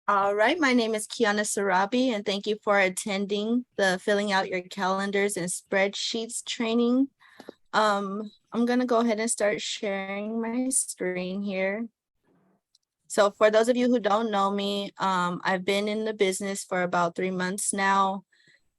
All right, my name is Kiana Sarabi, and thank you for attending the Filling Out Your Calendars and Spreadsheets training. I'm gonna go ahead and start sharing my screen here. So for those of you who don't know me, I've been in the business for about 3 months now,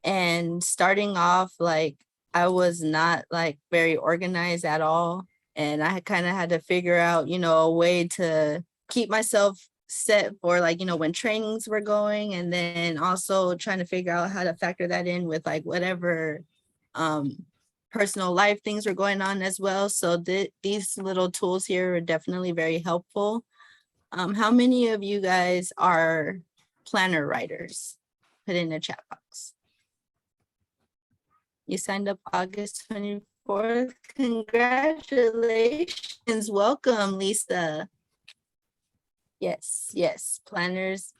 and starting off, like, I was not like very organized at all, and I kind of had to figure out, a way to keep myself set for, like, when trainings were going, and then also trying to figure out how to factor that in with like whatever um personal life things were going on as well. So these little tools here are definitely very helpful. How many of you guys are planner writers? Put in the chat box. You signed up August 24th. Congratulations. Welcome, Lisa. Yes, planners.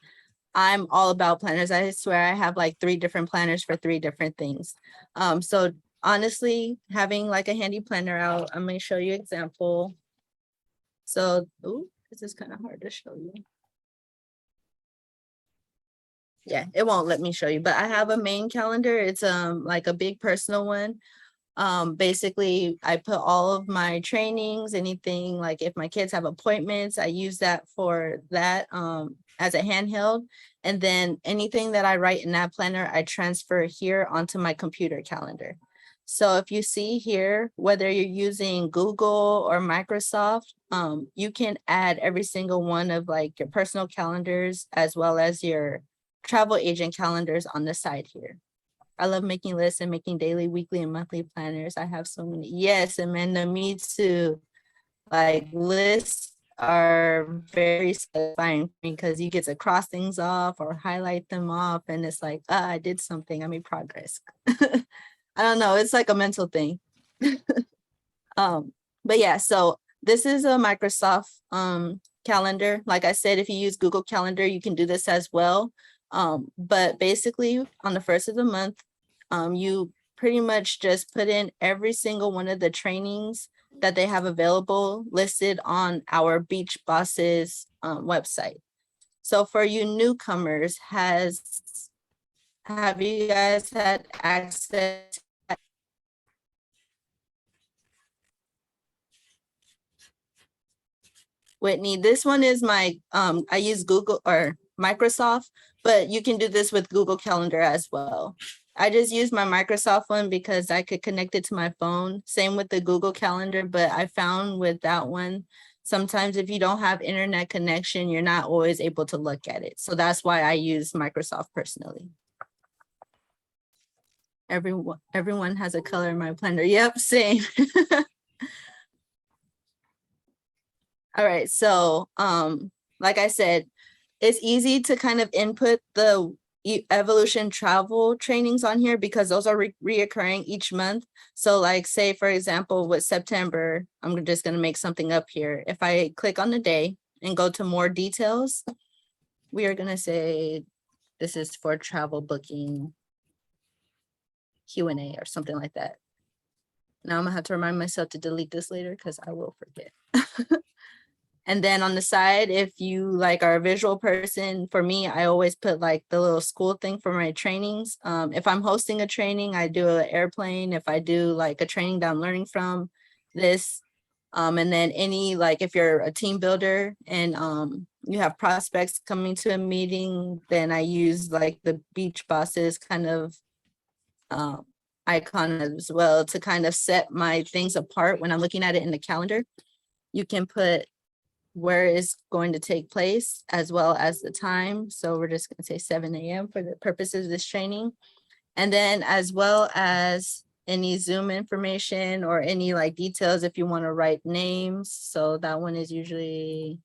I'm all about planners. I swear I have like 3 different planners for 3 different things. So honestly, having like a handy planner out, I'm gonna show you an example. So, this is kind of hard to show you. Yeah, it won't let me show you, but I have a main calendar. It's like a big personal one. Basically, I put all of my trainings, anything like if my kids have appointments, I use that for that as a handheld. And then anything that I write in that planner, I transfer here onto my computer calendar. So if you see here, whether you're using Google or Microsoft, you can add every single one of like your personal calendars as well as your travel agent calendars on the side here. I love making lists and making daily, weekly, and monthly planners. I have so many. Yes, Amanda, me too. Like lists are very satisfying because you get to cross things off or highlight them off, and it's like, I did something. I made progress. I don't know. It's like a mental thing. But yeah, so this is a Microsoft calendar. Like I said, if you use Google Calendar, you can do this as well. But basically on the first of the month, you pretty much just put in every single one of the trainings that they have available listed on our Beach Bosses website. So for you newcomers, have you guys had access? Whitney, this one is my, I use Google or Microsoft, but you can do this with Google Calendar as well. I just use my Microsoft one because I could connect it to my phone. Same with the Google Calendar, but I found with that one, sometimes if you don't have internet connection, you're not always able to look at it. So that's why I use Microsoft personally. Everyone has a color in my planner. Yep, same. All right, so like I said, it's easy to kind of input the evolution travel trainings on here because those are reoccurring each month. So like say, for example, with September, I'm just going to make something up here. If I click on the day and go to more details, we are going to say this is for travel booking Q&A or something like that. Now I'm gonna have to remind myself to delete this later because I will forget. And then on the side, if you like are a visual person, for me, I always put like the little school thing for my trainings. If I'm hosting a training, I do an airplane. If I do like a training that I'm learning from this, and then any, like if you're a team builder and you have prospects coming to a meeting, then I use like the Beach Bosses kind of icon as well to kind of set my things apart when I'm looking at it in the calendar. You can put where it's going to take place as well as the time. So we're just going to say 7 a.m. for the purposes of this training. And then as well as any Zoom information or any like details if you want to write names. So that one is usually,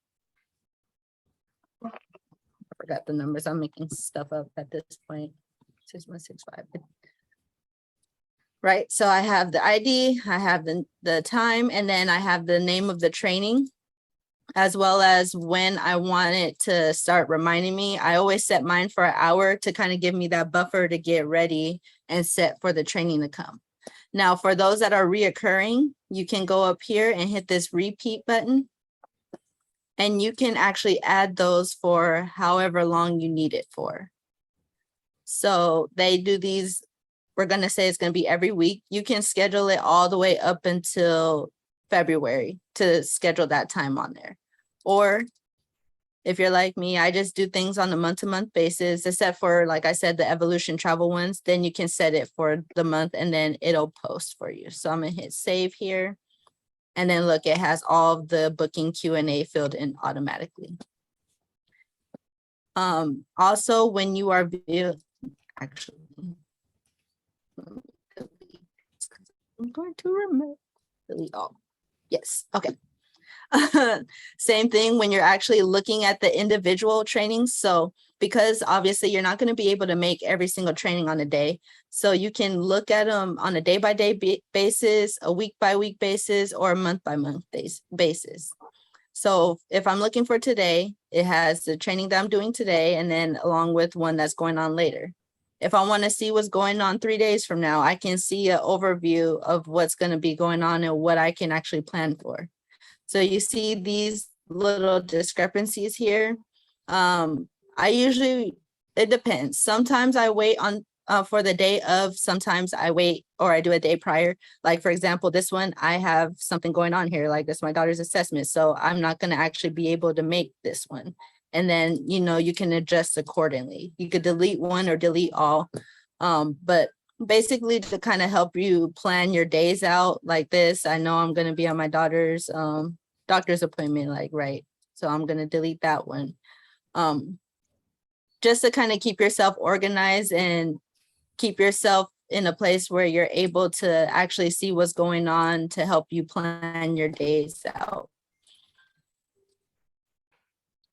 I forgot the numbers. I'm making stuff up at this point. 6165. Right. So I have the ID, I have the time, and then I have the name of the training, as well as when I want it to start reminding me. I always set mine for an hour to kind of give me that buffer to get ready and set for the training to come. Now, for those that are reoccurring, you can go up here and hit this repeat button. And you can actually add those for however long you need it for. So they do these, we're going to say it's going to be every week. You can schedule it all the way up until February to schedule that time on there. Or if you're like me, I just do things on a month-to-month basis, except for, like I said, the evolution travel ones. Then you can set it for the month and then it'll post for you. So I'm going to hit save here. And then look, it has all of the booking Q&A filled in automatically. Also, when you are actually, I'm going to remove, delete all. Yes, okay. Same thing when you're actually looking at the individual trainings. So because obviously you're not going to be able to make every single training on a day. So you can look at them on a day-by-day basis, a week-by-week basis, or a month-by-month basis. So if I'm looking for today, it has the training that I'm doing today, and then along with one that's going on later. If I want to see what's going on 3 days from now, I can see an overview of what's going to be going on and what I can actually plan for. So you see these little discrepancies here. I usually, it depends. Sometimes I wait on for the day of, sometimes I wait or I do a day prior. Like for example, this one, I have something going on here, like this, my daughter's assessment. So I'm not gonna actually be able to make this one. And then, you know, you can adjust accordingly. You could delete one or delete all. But basically to kind of help you plan your days out like this, I know I'm gonna be on my daughter's doctor's appointment, like, right. So I'm gonna delete that one. Just to kind of keep yourself organized and keep yourself in a place where you're able to actually see what's going on to help you plan your days out.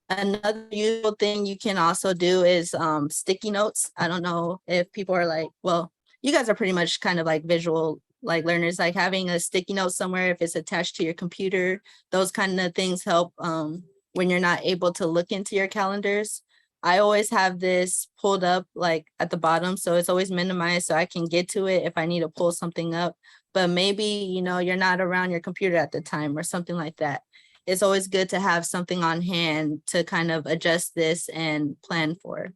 Another useful thing you can also do is sticky notes. I don't know if people are like, well, you guys are pretty much kind of like visual like learners, like having a sticky note somewhere if it's attached to your computer. Those kind of things help when you're not able to look into your calendars. I always have this pulled up like at the bottom, so it's always minimized so I can get to it if I need to pull something up. But maybe, you know, you're not around your computer at the time or something like that. It's always good to have something on hand to kind of adjust this and plan for.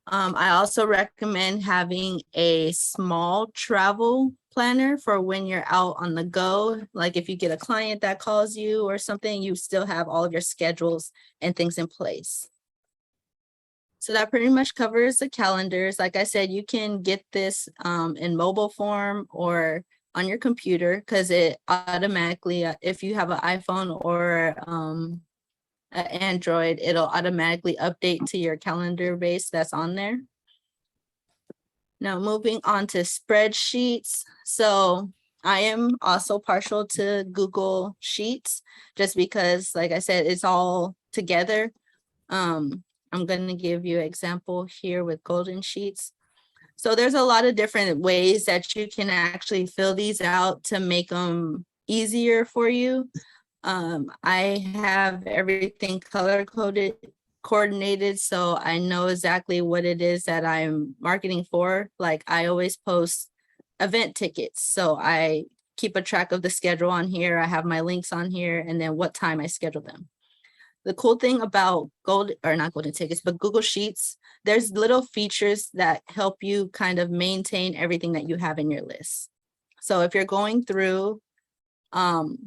I also recommend having a small travel planner for when you're out on the go. Like if you get a client that calls you or something, you still have all of your schedules and things in place. So that pretty much covers the calendars. Like I said, you can get this in mobile form or on your computer because it automatically, if you have an iPhone or an Android, it'll automatically update to your calendar base that's on there. Now moving on to spreadsheets. So I am also partial to Google Sheets just because, like I said, it's all together. I'm going to give you an example here with Golden Sheets. So there's a lot of different ways that you can actually fill these out to make them easier for you. I have everything color coded, coordinated, so I know exactly what it is that I'm marketing for. Like I always post event tickets, so I keep a track of the schedule on here. I have my links on here and then what time I schedule them. The cool thing about not golden tickets, but Google Sheets, there's little features that help you kind of maintain everything that you have in your list. So if you're going through the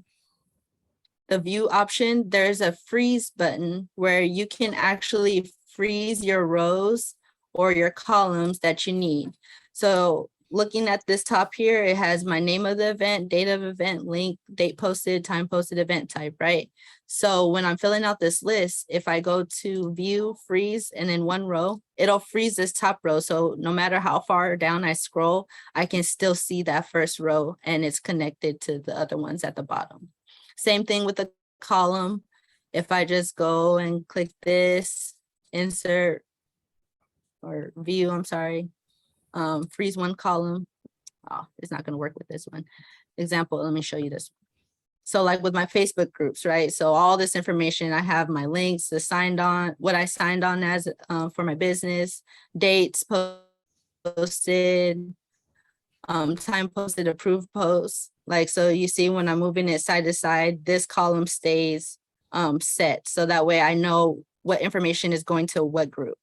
view option, there's a freeze button where you can actually freeze your rows or your columns that you need. So looking at this top here, it has my name of the event, date of event, link, date posted, time posted, event type, right? So when I'm filling out this list, if I go to view, freeze, and in one row, it'll freeze this top row. So no matter how far down I scroll, I can still see that first row and it's connected to the other ones at the bottom. Same thing with the column. If I just go and click this, insert or view, I'm sorry, freeze one column. Oh, it's not going to work with this one. Example, let me show you this. So like with my Facebook groups, right? So all this information, I have my links, the signed on, what I signed on as for my business, dates posted, time posted, approved posts. Like, so you see when I'm moving it side to side, this column stays set. So that way I know what information is going to what group.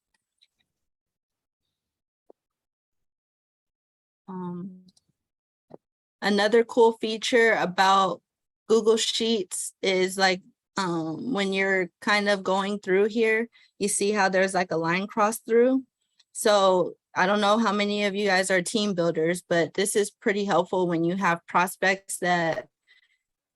Another cool feature about Google Sheets is like when you're kind of going through here, you see how there's like a line cross through. So I don't know how many of you guys are team builders, but this is pretty helpful when you have prospects that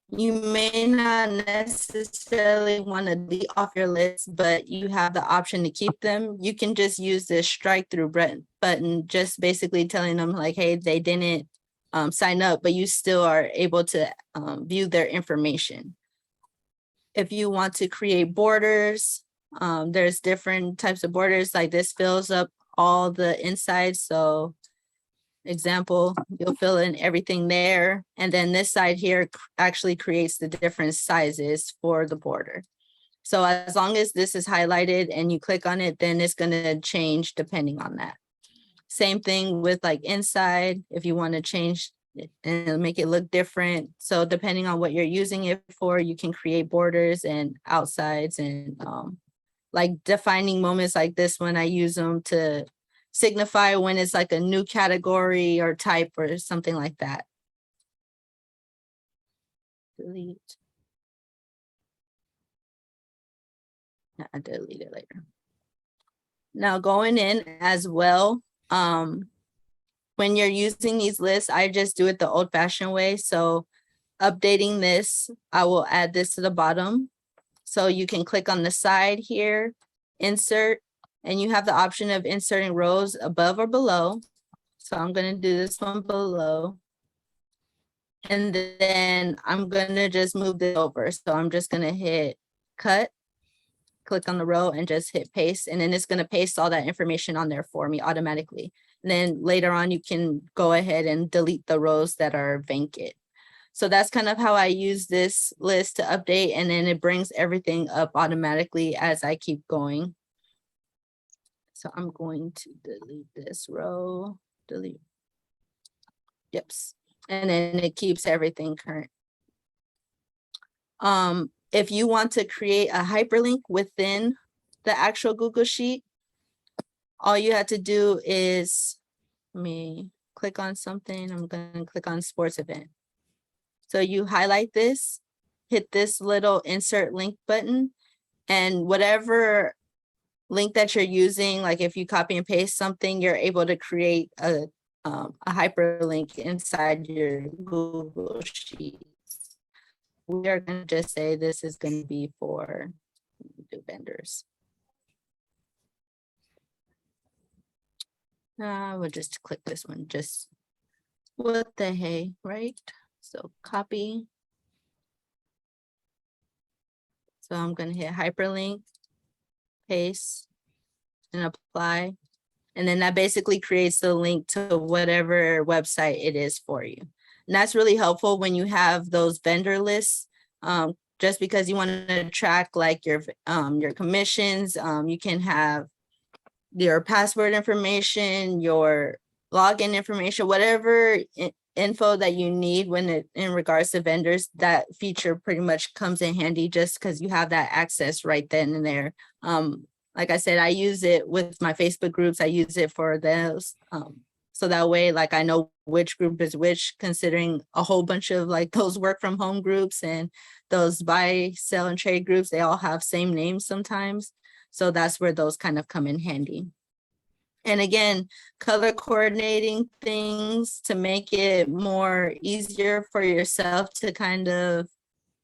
you may not necessarily want to delete off your list, but you have the option to keep them. You can just use this strike through button, just basically telling them like, hey, they didn't sign up, but you still are able to view their information. If you want to create borders, there's different types of borders, like this fills up all the inside. So example, you'll fill in everything there. And then this side here actually creates the different sizes for the border. So as long as this is highlighted and you click on it, then it's going to change depending on that. Same thing with like inside, if you want to change it and make it look different. So depending on what you're using it for, you can create borders and outsides and like defining moments like this one, I use them to signify when it's like a new category or type or something like that. Delete. I delete it later. Now going in as well, when you're using these lists, I just do it the old fashioned way. So updating this, I will add this to the bottom. So you can click on the side here, insert, and you have the option of inserting rows above or below. So I'm going to do this one below. And then I'm going to just move this over. So I'm just going to hit cut, click on the row and just hit paste. And then it's going to paste all that information on there for me automatically. And then later on, you can go ahead and delete the rows that are vacant. So that's kind of how I use this list to update. And then it brings everything up automatically as I keep going. So I'm going to delete this row, delete. Yep. And then it keeps everything current. If you want to create a hyperlink within the actual Google Sheet, all you have to do is, let me click on something. I'm going to click on sports event. So you highlight this, hit this little insert link button, and whatever link that you're using, like if you copy and paste something, you're able to create a hyperlink inside your Google Sheets. We are going to just say this is going to be for the vendors. We'll just click this one, just what the hey, right? So copy. So I'm going to hit hyperlink, paste, and apply. And then that basically creates the link to whatever website it is for you. And that's really helpful when you have those vendor lists, just because you want to track like your commissions. You can have your password information, your login information, whatever info that you need when it in regards to vendors. That feature pretty much comes in handy just because you have that access right then and there. Like I said, I use it with my Facebook groups. I use it for those. So that way, like I know which group is which, considering a whole bunch of like those work from home groups and those buy, sell, and trade groups, they all have same names sometimes. So that's where those kind of come in handy. And again, color coordinating things to make it more easier for yourself to kind of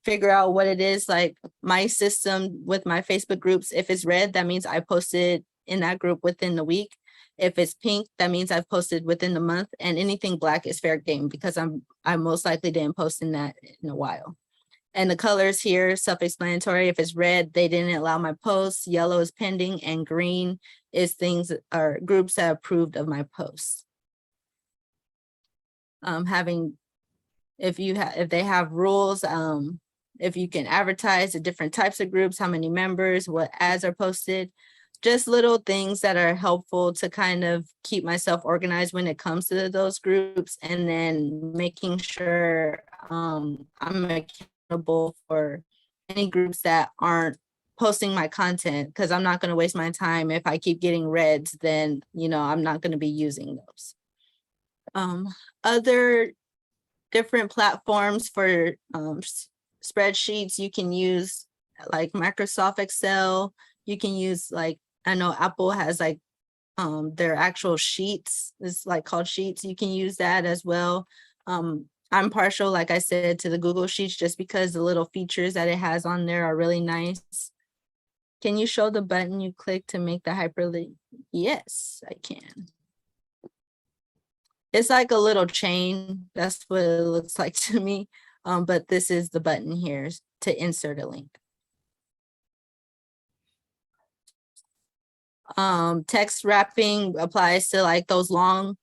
figure out what it is. Like my system with my Facebook groups, if it's red, that means I posted in that group within the week. If it's pink, that means I've posted within the month, and anything black is fair game because I most likely didn't post in that in a while. And the colors here, self-explanatory. If it's red, they didn't allow my posts. Yellow is pending, and green is things or groups that approved of my posts. If they have rules, if you can advertise the different types of groups, how many members, what ads are posted, just little things that are helpful to kind of keep myself organized when it comes to those groups, and then making sure I'm accountable for any groups that aren't posting my content, because I'm not going to waste my time. If I keep getting reds, then, you know, I'm not going to be using those. Other different platforms for spreadsheets, you can use like Microsoft Excel. You can use like, I know Apple has like their actual sheets. It's like called Sheets. You can use that as well. I'm partial, like I said, to the Google Sheets just because the little features that it has on there are really nice. Can you show the button you click to make the hyperlink? Yes, I can. It's like a little chain. That's what it looks like to me. But this is the button here to insert a link. Text wrapping applies to like those long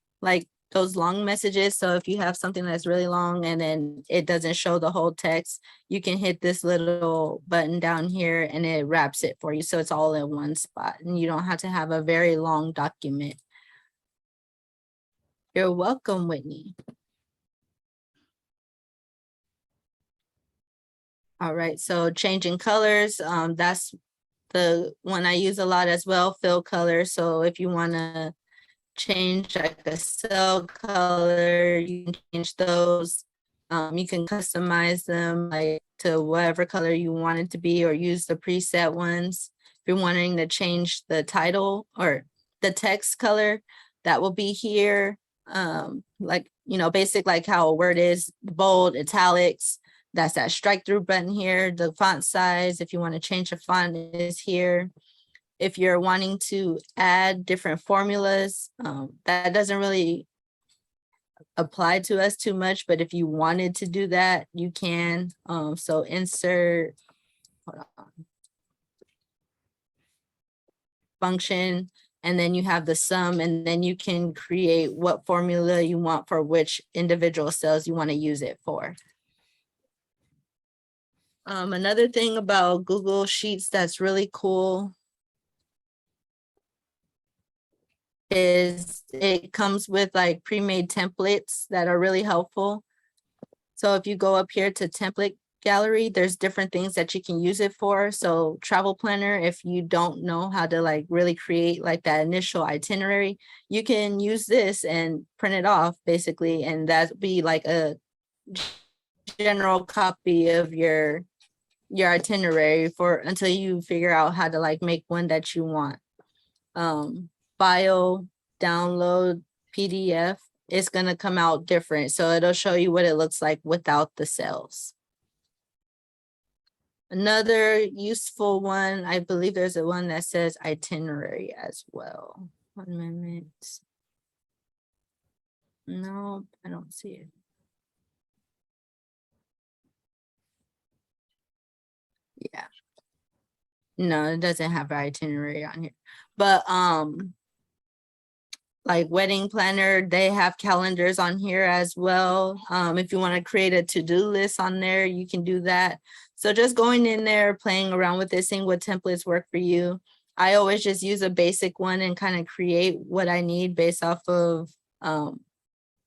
messages. So if you have something that's really long and then it doesn't show the whole text, you can hit this little button down here and it wraps it for you. So it's all in one spot and you don't have to have a very long document. You're welcome, Whitney. All right, so changing colors, that's the one I use a lot as well, fill color. So if you want to change like a cell color, you can change those. You can customize them like to whatever color you want it to be or use the preset ones. If you're wanting to change the title or the text color, that will be here. Like, you know, basic like how a word is bold, italics, that's that strike through button here. The font size, if you want to change the font, is here. If you're wanting to add different formulas, that doesn't really apply to us too much, but if you wanted to do that, you can. So insert, hold on, function, and then you have the sum, and then you can create what formula you want for which individual cells you want to use it for. Another thing about Google Sheets that's really cool is it comes with like pre-made templates that are really helpful. So if you go up here to template gallery, there's different things that you can use it for. So travel planner, if you don't know how to like really create like that initial itinerary, you can use this and print it off basically. And that'd be like a general copy of your itinerary for until you figure out how to like make one that you want. File, download, PDF, it's going to come out different. So it'll show you what it looks like without the cells. Another useful one, I believe there's a one that says itinerary as well. 1 minute. No, I don't see it. Yeah. No, it doesn't have an itinerary on here. But like wedding planner, they have calendars on here as well. If you want to create a to-do list on there, you can do that. So just going in there, playing around with it, seeing what templates work for you. I always just use a basic one and kind of create what I need based off of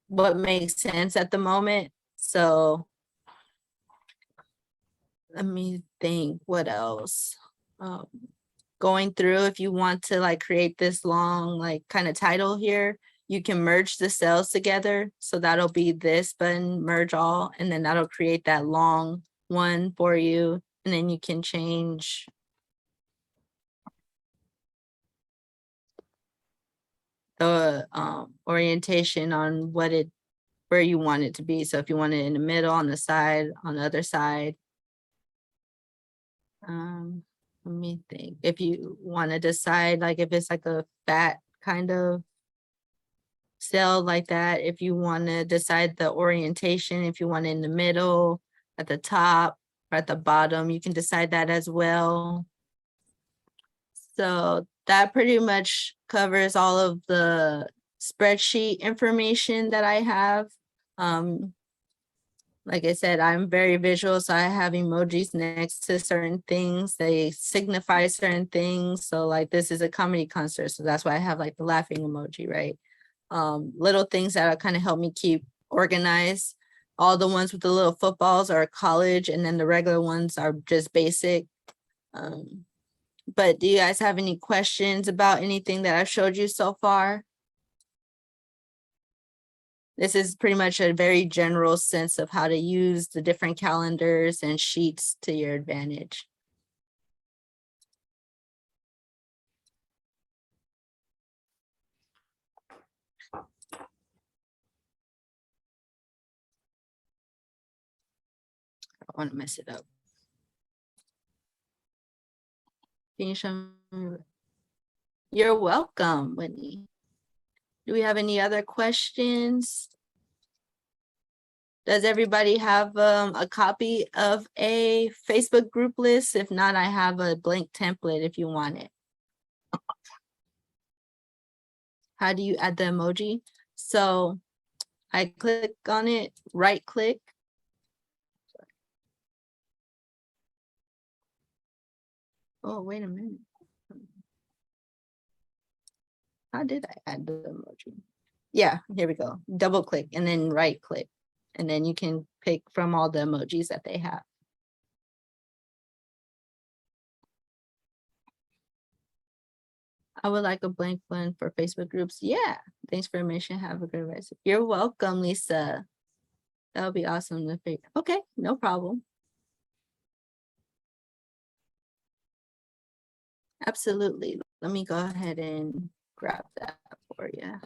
what makes sense at the moment. So let me think what else. Going through, if you want to like create this long like kind of title here, you can merge the cells together. So that'll be this button, merge all, and then that'll create that long one for you. And then you can change the orientation on where you want it to be. So if you want it in the middle, on the side, on the other side. Let me think. If you want to decide, like if it's like a fat kind of cell like that, if you want to decide the orientation, if you want it in the middle, at the top, or at the bottom, you can decide that as well. So that pretty much covers all of the spreadsheet information that I have. Like I said, I'm very visual, so I have emojis next to certain things. They signify certain things. So like this is a comedy concert, so that's why I have like the laughing emoji, right? Little things that kind of help me keep organized. all the ones with the little footballs are college, and then the regular ones are just basic. But do you guys have any questions about anything that I've showed you so far? This is pretty much a very general sense of how to use the different calendars and sheets to your advantage. I don't want to mess it up. Can you show me? You're welcome, Whitney. Do we have any other questions? Does everybody have a copy of a Facebook group list? If not, I have a blank template if you want it. How do you add the emoji? So I click on it, right click. Oh, wait a minute. How did I add the emoji? Yeah, here we go. Double click and then right click. And then you can pick from all the emojis that they have. I would like a blank one for Facebook groups. Yeah, thanks for mentioning. Have a good rest. You're welcome, Lisa. That would be awesome to figure. Okay, no problem. Absolutely. Let me go ahead and grab that for you.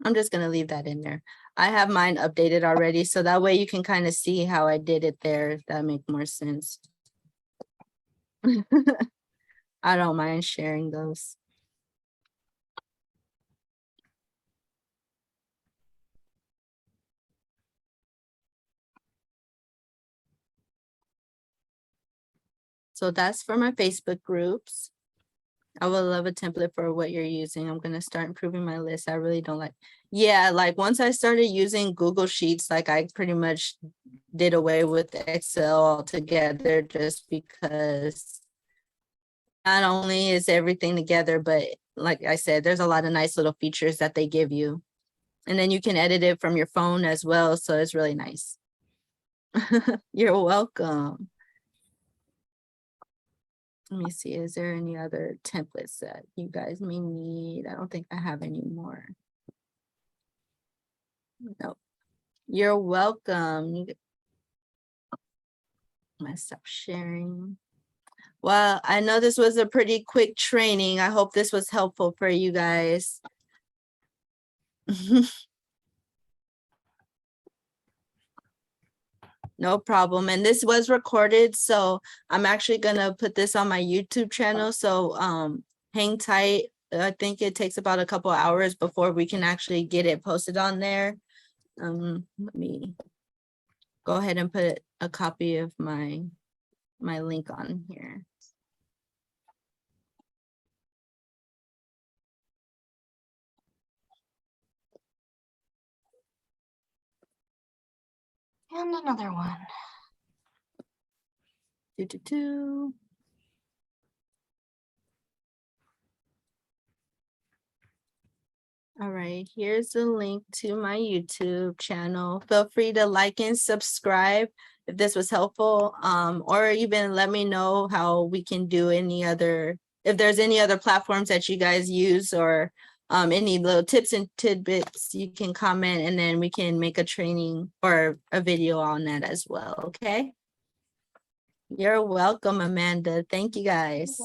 I'm just going to leave that in there. I have mine updated already, so that way you can kind of see how I did it there, if that makes more sense. I don't mind sharing those. So that's for my Facebook groups. I would love a template for what you're using. I'm going to start improving my list. I really don't like. Yeah, like once I started using Google Sheets, like I pretty much did away with Excel altogether, just because not only is everything together, but like I said, there's a lot of nice little features that they give you. And then you can edit it from your phone as well. So it's really nice. You're welcome. Let me see, is there any other templates that you guys may need? I don't think I have any more. Nope. You're welcome. I'm gonna stop sharing. Well, I know this was a pretty quick training. I hope this was helpful for you guys. No problem. And this was recorded, so I'm actually gonna put this on my YouTube channel. So hang tight. I think it takes about a couple hours before we can actually get it posted on there. Let me go ahead and put a copy of my link on here. And another one. All right, here's the link to my YouTube channel. Feel free to like and subscribe if this was helpful, or even let me know how we can do any other, if there's any other platforms that you guys use, or any little tips and tidbits, you can comment, and then we can make a training or a video on that as well. Okay. You're welcome, Amanda. Thank you guys.